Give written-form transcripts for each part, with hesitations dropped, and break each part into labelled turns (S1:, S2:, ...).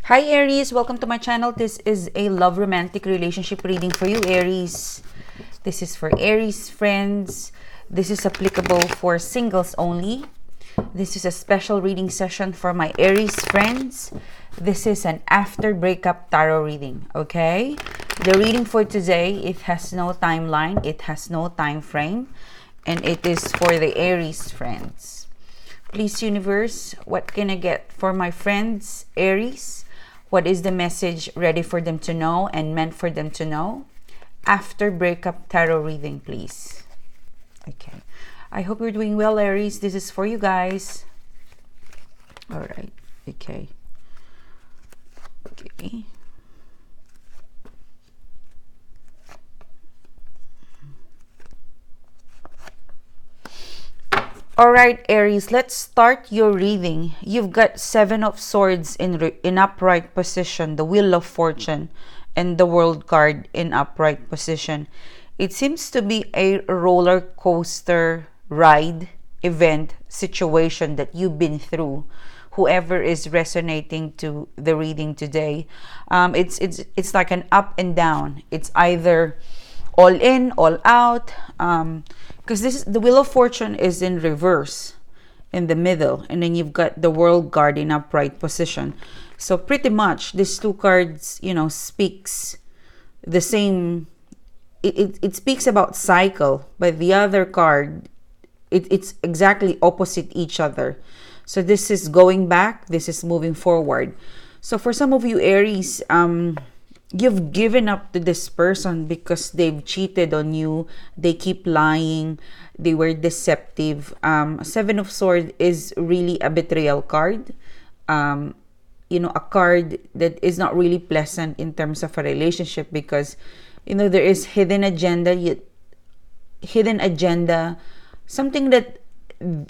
S1: Hi Aries, welcome to my channel. This is a love romantic relationship reading for you, Aries. This is for Aries friends. This is applicable for singles only. This is a special reading session for my Aries friends. This is an after breakup tarot reading, okay? The reading for today, it has no timeline, it has no time frame, and it is for the Aries friends. Please, universe, what can I get for my friends, Aries? What is the message ready for them to know and meant for them to know? After breakup tarot reading, please. Okay. I hope you're doing well, Aries. This is for you guys. All right. Okay. Okay. All right, Aries, let's start your reading. You've got Seven of Swords in upright position, the Wheel of Fortune, and the World card in upright position. It seems to be a roller coaster ride, event, situation that you've been through. Whoever is resonating to the reading today, it's like an up and down. It's either all in, all out. Because this is the Wheel of Fortune is in reverse in the middle, and then you've got the World card in upright position. So pretty much these two cards, speaks the same. It speaks about cycle, but the other card, it's exactly opposite each other. So this is going back, this is moving forward. So for some of you Aries, you've given up to this person because they've cheated on you, they keep lying, they were deceptive. Seven of Swords is really a betrayal card, a card that is not really pleasant in terms of a relationship, because there is hidden agenda, something that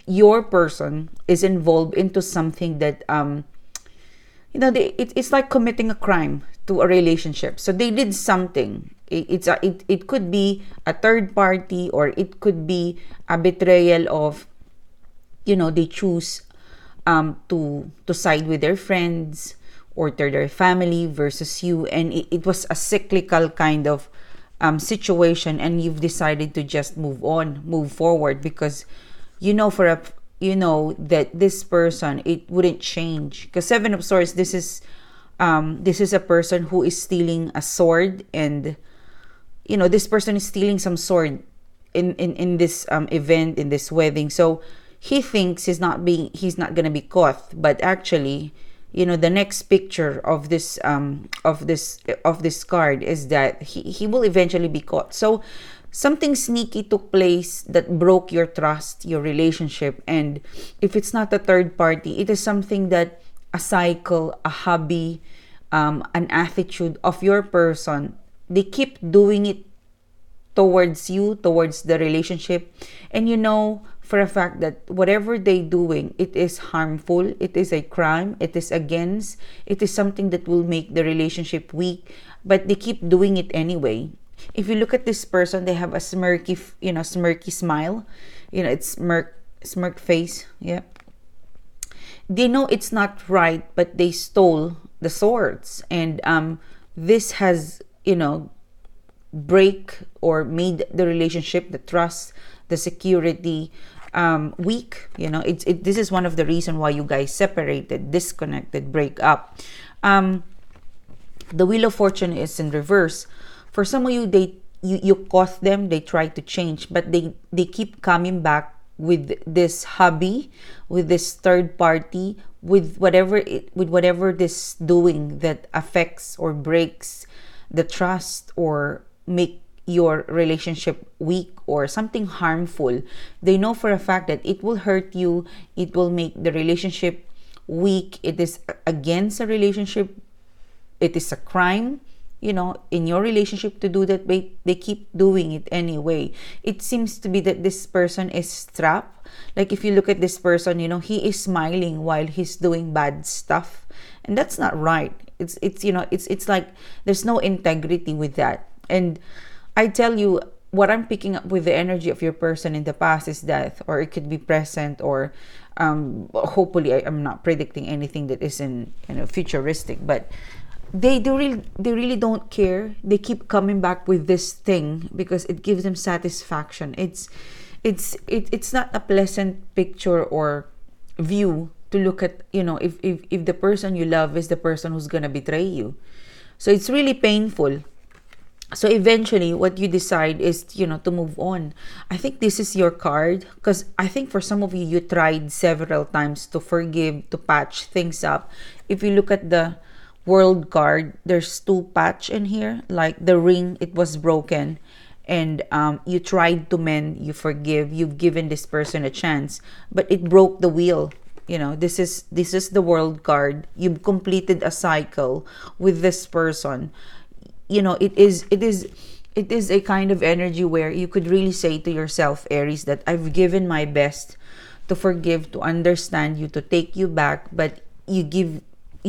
S1: your person is involved into, something that it's like committing a crime to a relationship. So they did something. It could be a third party, or it could be a betrayal of, they choose to side with their friends or to their family versus you, and it was a cyclical kind of situation, and you've decided to just move forward, because that this person, it wouldn't change. Because Seven of Swords, this is a person who is stealing a sword, and this person is stealing some sword in this event, in this wedding. So he thinks he's not gonna be caught, but actually, the next picture of this card is that he will eventually be caught. So something sneaky took place that broke your trust, your relationship. And if it's not a third party, it is something that a cycle, a hobby, an attitude of your person. They keep doing it towards you, towards the relationship, and for a fact that whatever they doing, it is harmful, it is a crime, it is something that will make the relationship weak, but they keep doing it anyway. If you look at this person, they have a smirky smile, it's smirk face. Yeah, they know it's not right, but they stole the swords, and this has break or made the relationship, the trust, the security weak. This is one of the reason why you guys separated, disconnected, break up. The Wheel of Fortune is in reverse. For some of you, you caught them, they try to change, but they keep coming back with this hobby, with this third party, with whatever this doing that affects or breaks the trust, or make your relationship weak, or something harmful. They know for a fact that it will hurt you, it will make the relationship weak, it is against a relationship, it is a crime, in your relationship to do that, but they keep doing it anyway. It seems to be that this person is trapped. Like if you look at this person, he is smiling while he's doing bad stuff, and that's not right. It's like there's no integrity with that. And I tell you, what I'm picking up with the energy of your person in the past is death, or it could be present, or Hopefully I'm not predicting anything that isn't, futuristic, but they really don't care. They keep coming back with this thing because it gives them satisfaction. It's not a pleasant picture or view to look at, if the person you love is the person who's gonna betray you. So it's really painful. So eventually what you decide is, to move on. I think this is your card, because I think for some of you, you tried several times to forgive, to patch things up. If you look at the world card, there's two patch in here, like the ring, it was broken, and you tried to mend, you forgive, you've given this person a chance, but it broke the wheel. This is the world card. You've completed a cycle with this person. It is a kind of energy where you could really say to yourself, Aries, that I've given my best to forgive, to understand you, to take you back, but you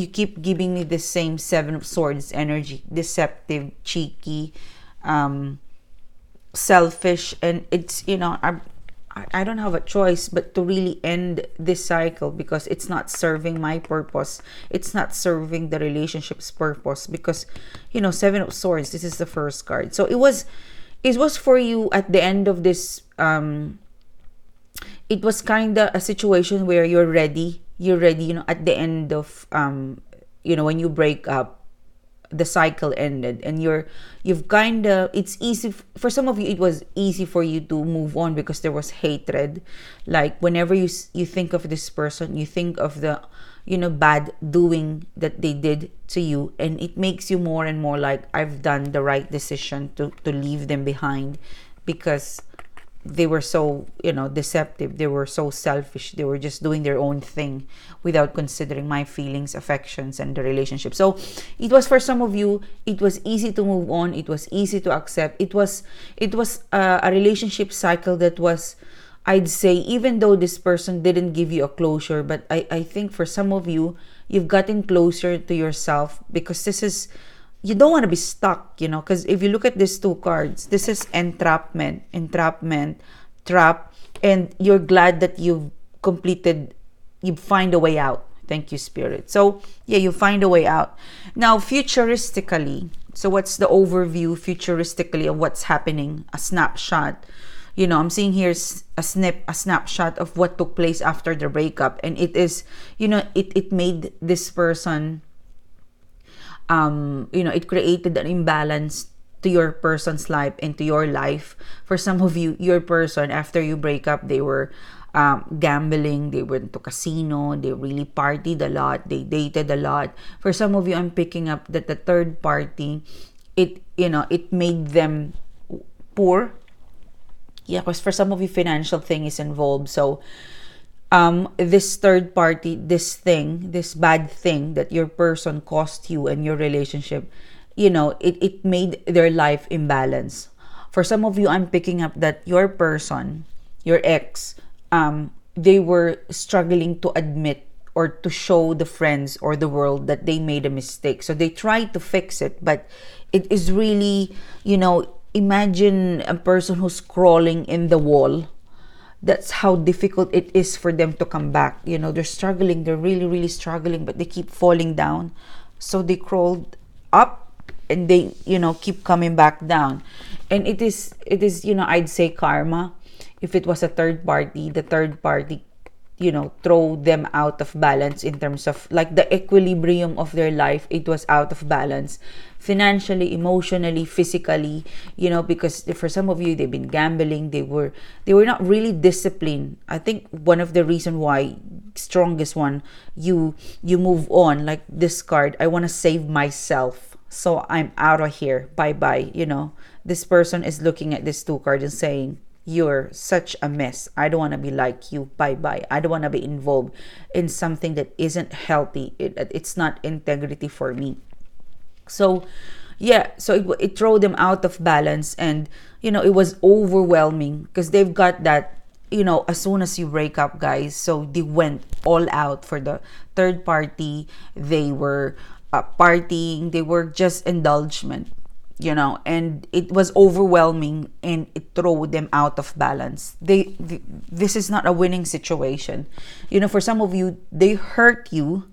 S1: keep giving me the same Seven of Swords energy, deceptive, cheeky, selfish, and it's, I don't have a choice but to really end this cycle, because it's not serving my purpose. It's not serving the relationship's purpose, because, Seven of Swords, this is the first card. So it was for you at the end of this, it was kind of a situation where you're ready, at the end of, when you break up, the cycle ended, and you've kind of, it's easy for some of you, it was easy for you to move on because there was hatred. Like whenever you think of this person, you think of the, bad doing that they did to you, and it makes you more and more like, I've done the right decision to leave them behind, because they were so, deceptive. They were so selfish. They were just doing their own thing without considering my feelings, affections, and the relationship. So it was, for some of you, it was easy to move on. It was easy to accept. It was a relationship cycle that was, I'd say, even though this person didn't give you a closure, but I think for some of you, you've gotten closer to yourself, because this is, you don't want to be stuck, because if you look at these two cards, this is entrapment, trap, and you're glad that you find a way out. Thank you, Spirit. So, yeah, you find a way out. Now, futuristically, so what's the overview futuristically of what's happening? A snapshot. I'm seeing here a snapshot of what took place after the breakup, and it is, it made this person, it created an imbalance to your person's life and to your life. For some of you, your person, after you break up, they were gambling, they went to casino, they really partied a lot, they dated a lot. For some of you, I'm picking up that the third party, it made them poor. Yeah, because for some of you, financial thing is involved. So this third party, this bad thing that your person cost you and your relationship, it made their life imbalance. For some of you, I'm picking up that your person, your ex, they were struggling to admit or to show the friends or the world that they made a mistake. So they tried to fix it, but it is really, imagine a person who's crawling in the wall. That's how difficult it is for them to come back. They're struggling. They're really, really struggling, but they keep falling down. So they crawled up, and they, keep coming back down. And it is, I'd say karma. If it was a third party, the third party, throw them out of balance in terms of like the equilibrium of their life. It was out of balance financially, emotionally, physically, because for some of you, they've been gambling. They were not really disciplined. I think one of the reason why, strongest one, you move on, like this card, I want to save myself, so I'm out of here, bye. This person is looking at these two cards and saying, you're such a mess. I don't want to be like you. Bye. I don't want to be involved in something that isn't healthy. It's not integrity for me. So, yeah, so it threw them out of balance, and, it was overwhelming because they've got that, as soon as you break up, guys, so they went all out for the third party. They were partying. They were just indulgent. and it was overwhelming, and it threw them out of balance. This is not a winning situation. For some of you, they hurt you,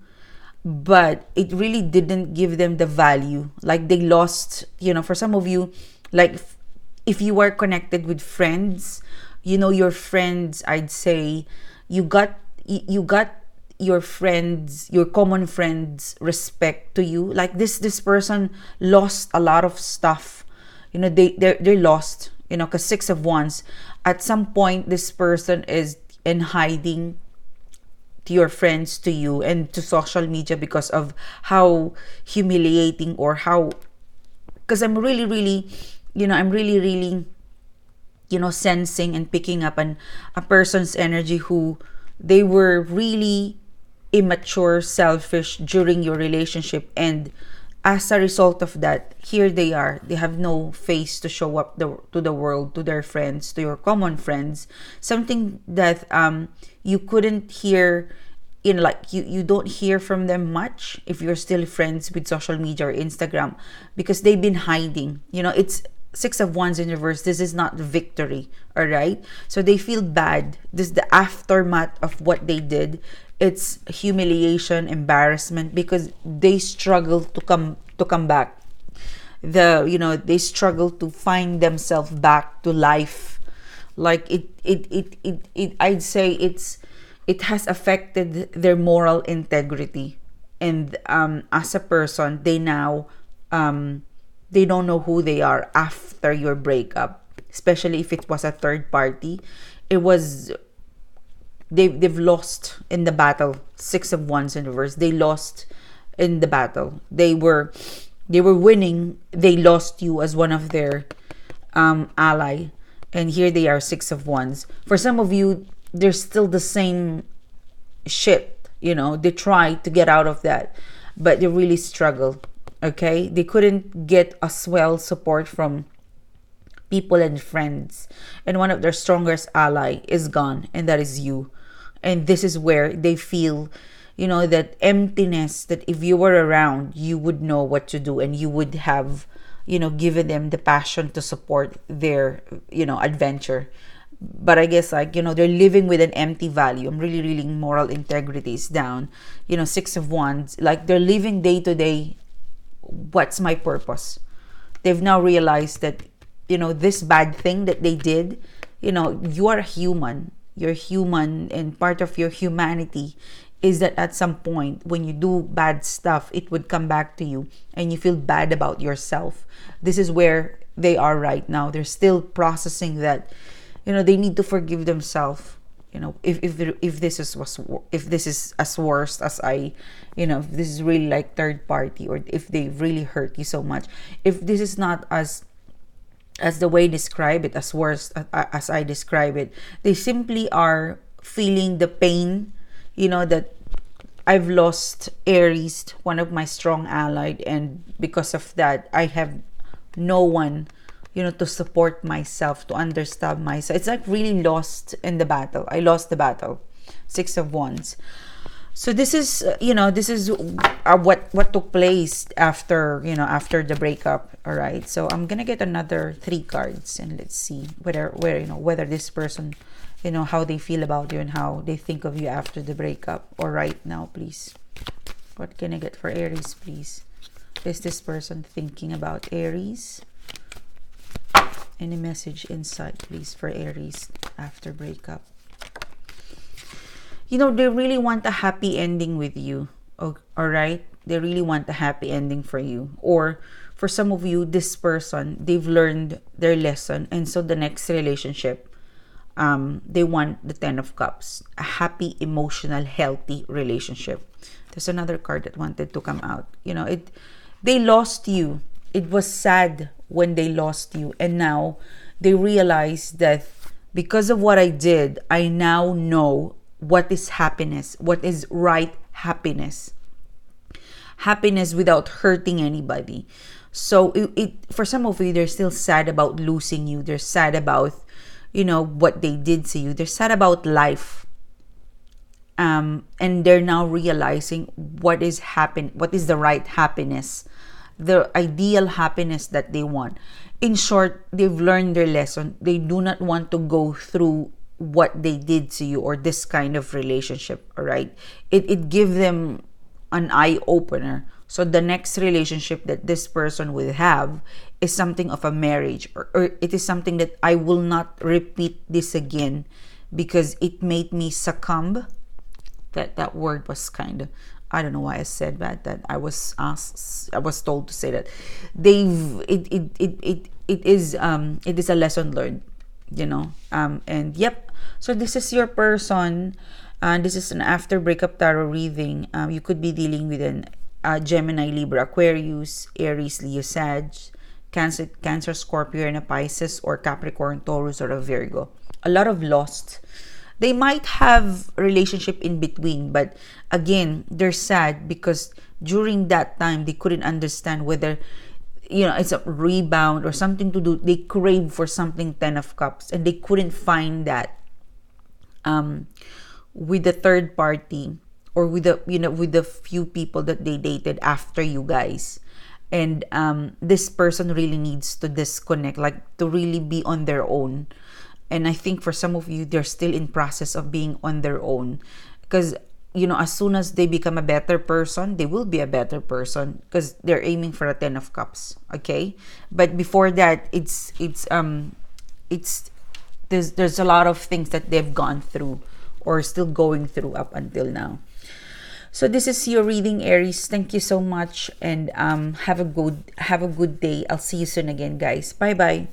S1: but it really didn't give them the value. Like, they lost, for some of you, like, if you are connected with friends, your friends, I'd say, you got your friends, your common friends, respect to you. Like, this person lost a lot of stuff. They're lost, because Six of Wands, at some point, this person is in hiding to your friends, to you, and to social media, because of how humiliating, or how, because I'm really really, sensing and picking up a person's energy who, they were really immature, selfish during your relationship, and as a result of that, here they are. They have no face to show up to the world, to their friends, to your common friends. Something that you couldn't hear, like, you don't hear from them much if you're still friends with social media or Instagram, because they've been hiding. It's Six of Wands in reverse. This is not victory, all right? So they feel bad. This is the aftermath of what they did. It's humiliation, embarrassment, because they struggle to come back. They struggle to find themselves back to life. Like, it I'd say it has affected their moral integrity, and as a person, they now they don't know who they are after your breakup, especially if it was a third party. It was, they've lost in the battle. Six of Wands in reverse. They lost in the battle. They were winning. They lost you as one of their ally, and here they are, Six of Wands. For some of you, they're still the same shit. They try to get out of that, but they really struggle. Okay, they couldn't get as well support from people and friends, and one of their strongest ally is gone, and that is you. And this is where they feel, that emptiness, that if you were around, you would know what to do, and you would have, given them the passion to support their, adventure. But I guess, like, they're living with an empty value. I'm really, really, moral integrity is down. Six of Wands, like, they're living day to day. What's my purpose? They've now realized that, this bad thing that they did, you are a human. You're human, and part of your humanity is that at some point, when you do bad stuff, it would come back to you, and you feel bad about yourself. This is where they are right now. They're still processing that. They need to forgive themselves. If this is as worst as I, if this is really like third party, or if they really hurt you so much, if this is not as the way describe it, as worst as I describe it, they simply are feeling the pain, that I've lost Aries, one of my strong allied, and because of that, I have no one, to support myself, to understand myself. It's like really lost in the battle. I lost the battle. Six of Wands. So this is, what took place after, after the breakup. All right. So I'm gonna get another 3 cards, and let's see whether this person, how they feel about you and how they think of you after the breakup or right now, please. What can I get for Aries, please? Is this person thinking about Aries? Any message, insight, please, for Aries after breakup? They really want a happy ending with you. All right? They really want a happy ending for you. Or for some of you, this person, they've learned their lesson. And so the next relationship, they want the 10 of Cups. A happy, emotional, healthy relationship. There's another card that wanted to come out. They lost you. It was sad when they lost you, and now they realize that because of what I did, I now know what is happiness, what is right happiness without hurting anybody. So it for some of you, they're still sad about losing you. They're sad about what they did to you. They're sad about life, and they're now realizing what is the right happiness the ideal happiness that they want. In short, they've learned their lesson. They do not want to go through what they did to you or this kind of relationship. All right, it give them an eye opener. So the next relationship that this person will have is something of a marriage, or it is something that I will not repeat this again because it made me succumb. That word was kind of, I don't know why I said that I was asked, I was told to say that they've it is a lesson learned, you know. And yep, so this is your person, and this is an after breakup tarot reading. You could be dealing with an Gemini, Libra, Aquarius, Aries, Leo, Sag, Cancer, Scorpio, and a Pisces, or Capricorn, Taurus, or a Virgo. A lot of lost. They might have relationship in between, but again, they're sad because during that time they couldn't understand whether, you know, it's a rebound or something to do. They crave for something, 10 of Cups, and they couldn't find that with the third party, or with the, you know, with the few people that they dated after you guys. And this person really needs to disconnect, like to really be on their own. And I think for some of you, they're still in process of being on their own, because, you know, as soon as they become a better person, they will be a better person because they're aiming for a 10 of Cups. Okay, but before that, there's a lot of things that they've gone through or still going through up until now. So this is your reading, Aries. Thank you so much, and have a good day. I'll see you soon again, guys. Bye bye.